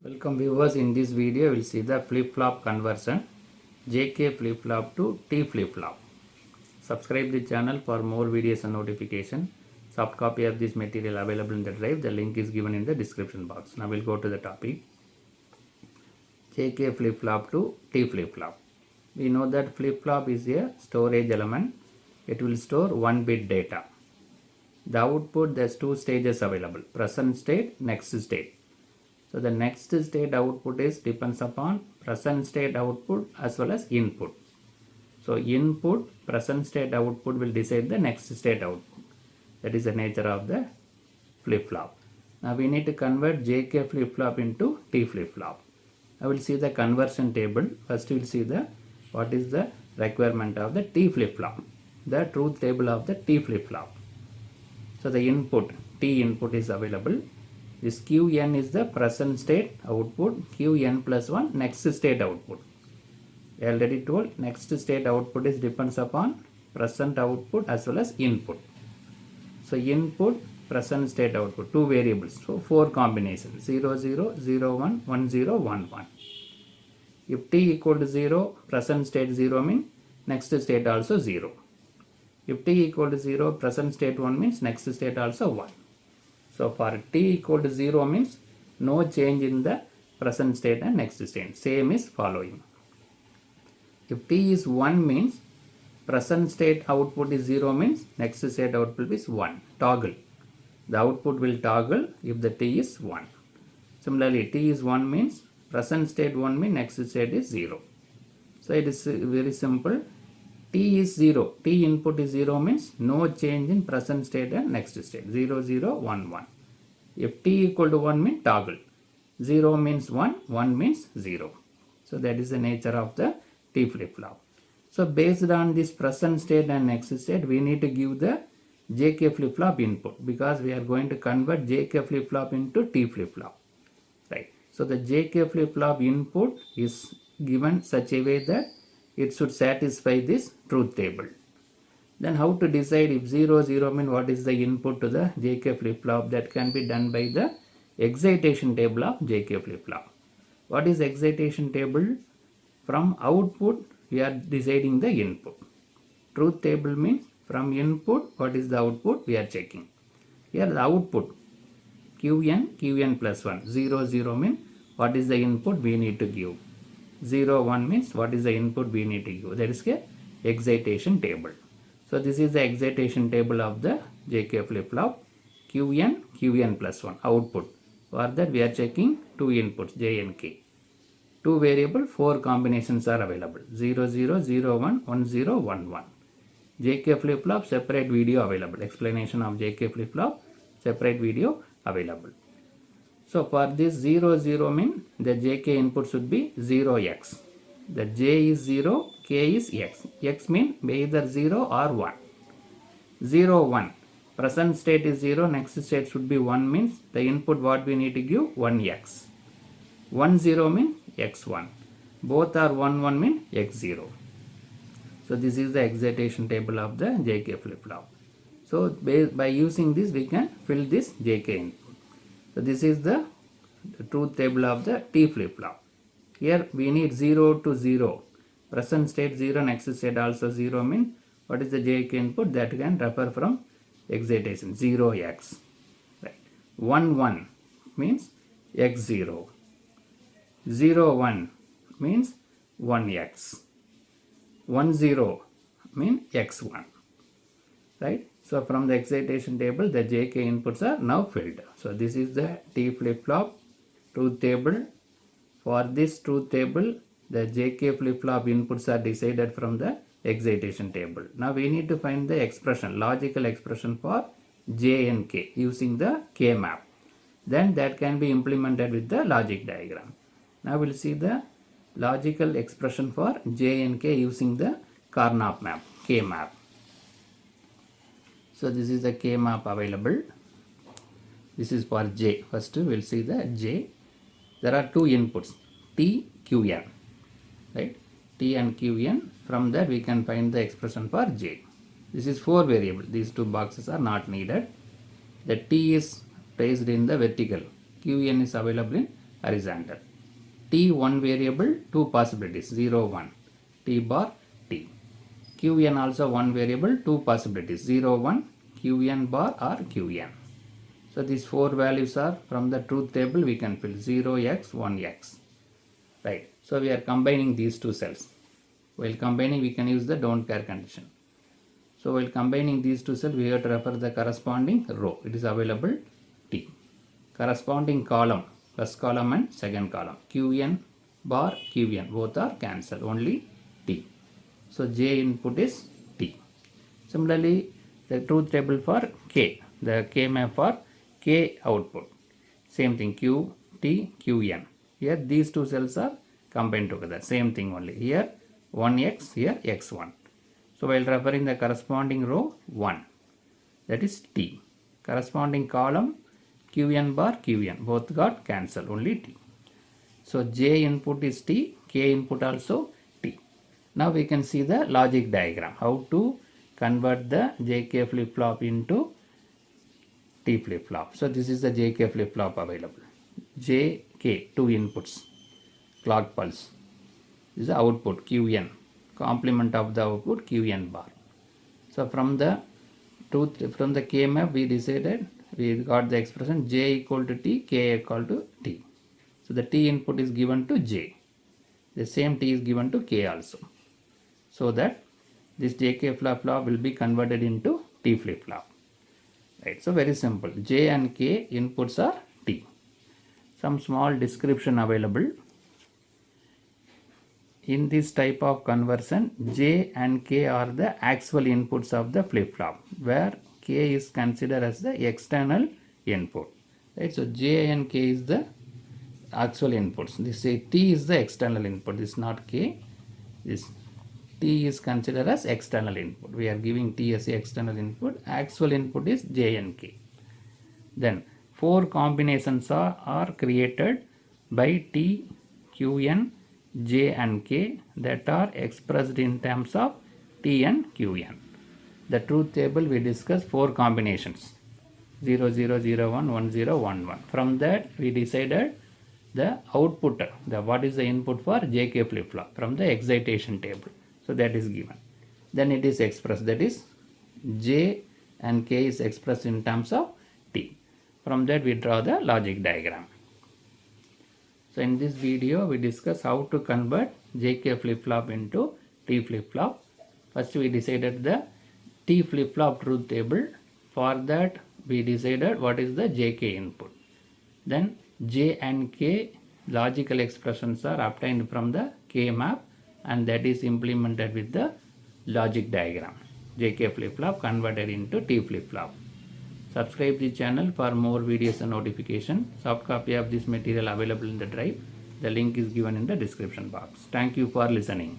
Welcome viewers, in this video we will see the flip-flop conversion JK flip-flop to T flip-flop. Subscribe the channel for more videos and notification. Soft copy of this material available in the drive. The link is given in the description box. Now we'll go to the topic. JK flip-flop to T flip-flop. We know that flip-flop is a storage element. It will store 1 bit data. The output, there's 2 stages available: present state, next state. So the next state output depends upon present state output as well as input. So input, present state output will decide the next state output. That is the nature of the flip-flop. Now we need to convert JK flip-flop into T flip-flop. I will see the conversion table. First we will see what is the requirement of the T flip-flop. The truth table of the T flip-flop. So the input, T input is available. This Qn is the present state output, Qn plus 1 next state output. I already told next state output depends upon present output as well as input. So input, present state output, 2 variables. So 4 combinations: 0, 0, 0, 1, 1, 0, 1, 1. If t equal to 0, present state 0 means next state also 0. If t equal to 0, present state 1 means next state also 1. So for t equal to 0 means no change in the present state and next state. Same is following. If t is 1 means present state output is 0 means next state output is 1. Toggle. The output will toggle if the t is 1. Similarly, t is 1 means present state 1 means next state is 0. So it is very simple. T is 0. T input is 0 means no change in present state and next state. 0, 0, 1, 1. If t equal to 1 means toggle. 0 means 1, 1 means 0. So that is the nature of the T flip-flop. So based on this present state and next state, we need to give the JK flip-flop input because we are going to convert JK flip-flop into T flip-flop. Right. So the JK flip-flop input is given such a way that it should satisfy this truth table. Then how to decide if 0, 0 means what is the input to the JK flip-flop? That can be done by the excitation table of JK flip-flop. What is excitation table? From output we are deciding the input. Truth table means from input what is the output we are checking. Here the output Qn plus 1. 0, 0 means what is the input we need to give. 0, 1 means what is the input we need to give. That is a excitation table. So this is the excitation table of the JK flip-flop. Qn plus 1 output. For that we are checking 2 inputs J and K. 2 variable, 4 combinations are available: 0, 0, 0, 1, 1, 0, 1, 1. JK flip-flop separate video available. Explanation of JK flip-flop separate video available. So for this 0, 0 means the JK input should be 0x. The J is 0, K is x. X means either 0 or 1. 0, 1. Present state is 0, next state should be 1 means the input what we need to give 1x. 1, 0 means x1. Both are 1, 1 means x0. So this is the excitation table of the JK flip-flop. So by using this we can fill this JK input. So this is the truth table of the T flip-flop. Here we need 0 to 0. Present state 0, next state also 0 means what is the JK input? That can refer from excitation 0x. Right. 1, 1 means x0. 0, 1 means 1x. 1, 0 means x1. Right. So from the excitation table the JK inputs are now filled. So this is the T flip-flop truth table. For this truth table the JK flip-flop inputs are decided from the excitation table. Now we need to find the expression, logical expression for J and K using the K map. Then that can be implemented with the logic diagram. Now we'll see the logical expression for J and K using the Karnaugh map, K map. So this is the K map available. This is for J. First we'll see the J. There are 2 inputs T, Qn. Right? T and Qn. From that we can find the expression for J. This is 4 variable. These 2 boxes are not needed. The T is placed in the vertical. Qn is available in horizontal. T one variable, two possibilities, 0, 1. T bar T. Qn also one variable, two possibilities, 0, 1, Qn bar or Qn. So these four values are from the truth table we can fill 0x, 1x. Right. So we are combining these two cells. While combining we can use the don't care condition. So while combining these two cells we have to refer the corresponding row. It is available T. Corresponding column, first column and second column. Qn bar Qn both are cancelled. Only T. So J input is T. Similarly the truth table for K. The K map for K output. Same thing Q, T, Qn. Here these two cells are combined together. Same thing only. Here 1x, here x1. So while referring the corresponding row 1. That is T. Corresponding column Qn bar Qn. Both got cancelled. Only T. So J input is T. K input also T. Now we can see the logic diagram. How to convert the JK flip-flop into T flip-flop. So this is the JK flip-flop available. JK, two inputs, clock pulse. This is the output Qn, complement of the output Qn bar. So from the K map we decided, we got the expression J equal to T, K equal to T. So the T input is given to J. The same T is given to K also. So that this JK flip-flop will be converted into T flip-flop. Right. So very simple. J and K inputs are T. Some small description available. In this type of conversion, J and K are the actual inputs of the flip-flop, where K is considered as the external input. Right. So J and K is the actual inputs. This T is the external input. This is not K. This T is considered as external input. We are giving T as the external input. Actual input is J and K. Then four combinations are created by T, Qn, J and K that are expressed in terms of T and Qn. The truth table we discussed four combinations 0, 0, 0, 1, 1, 0, 1, 1. From that we decided the output, what is the input for JK flip-flop from the excitation table. So that is given. Then it is expressed, that is J and K is expressed in terms of T. From that we draw the logic diagram. So in this video we discuss how to convert JK flip-flop into T flip-flop. First we decided the T flip-flop truth table. For that we decided what is the JK input. Then J and K logical expressions are obtained from the K map, and that is implemented with the logic diagram. JK flip-flop converted into T flip-flop. Subscribe the channel for more videos and notification. Soft copy of this material available in the drive. The link is given in the description box. Thank you for listening.